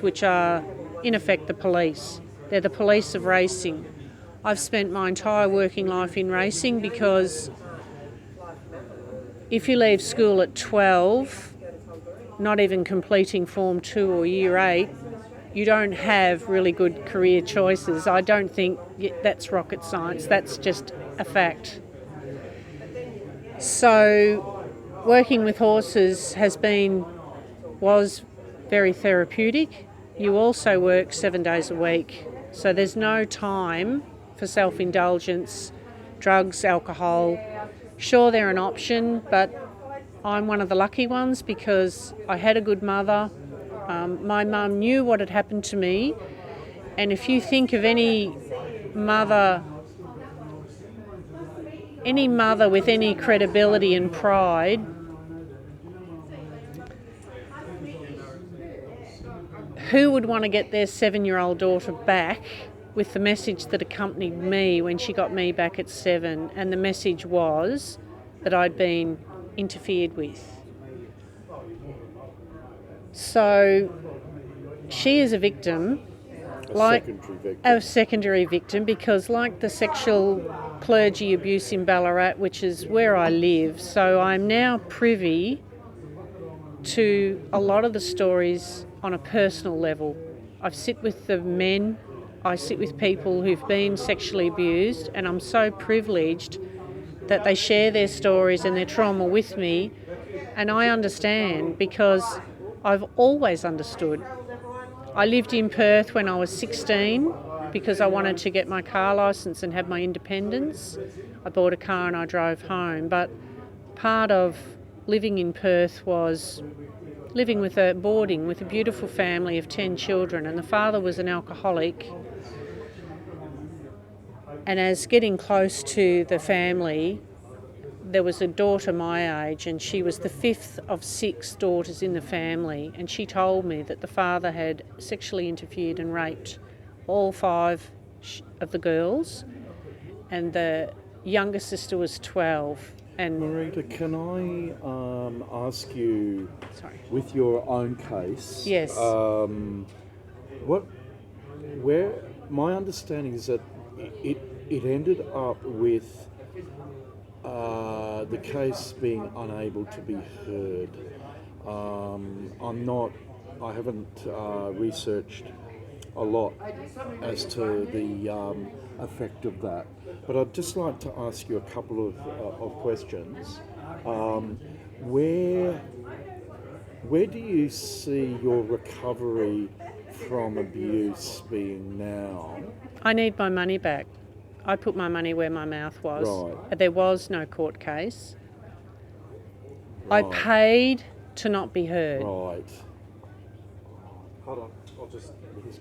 which are in effect the police. They're the police of racing. I've spent my entire working life in racing because if you leave school at 12, not even completing Form 2 or Year 8, you don't have really good career choices. I don't think that's rocket science, that's just a fact. So working with horses was very therapeutic. You also work 7 days a week, so there's no time for self-indulgence, drugs, alcohol. Sure, they're an option, but I'm one of the lucky ones because I had a good mother. My mum knew what had happened to me, and if you think of any mother with any credibility and pride, who would want to get their 7-year-old daughter back with the message that accompanied me when she got me back at 7, and the message was that I'd been interfered with. So she is a victim, a secondary victim, because like the sexual clergy abuse in Ballarat, which is where I live, so I'm now privy to a lot of the stories on a personal level. I sit with the men, I sit with people who've been sexually abused, and I'm so privileged that they share their stories and their trauma with me, and I understand because I've always understood. I lived in Perth when I was 16 because I wanted to get my car licence and have my independence. I bought a car and I drove home, but part of living in Perth was living boarding with a beautiful family of 10 children, and the father was an alcoholic. And as getting close to the family, there was a daughter my age, and she was the 5th of 6 daughters in the family, and she told me that the father had sexually interfered and raped all 5 of the girls, and the younger sister was 12. And Marita, can I ask you, with your own case? Yes. My understanding is that it ended up with the case being unable to be heard. I haven't researched a lot as to the effect of that, but I'd just like to ask you a couple of questions. Where do you see your recovery from abuse being now? I need my money back. I put my money where my mouth was. Right. There was no court case. Right. I paid to not be heard. Right. Hold on, I'll just...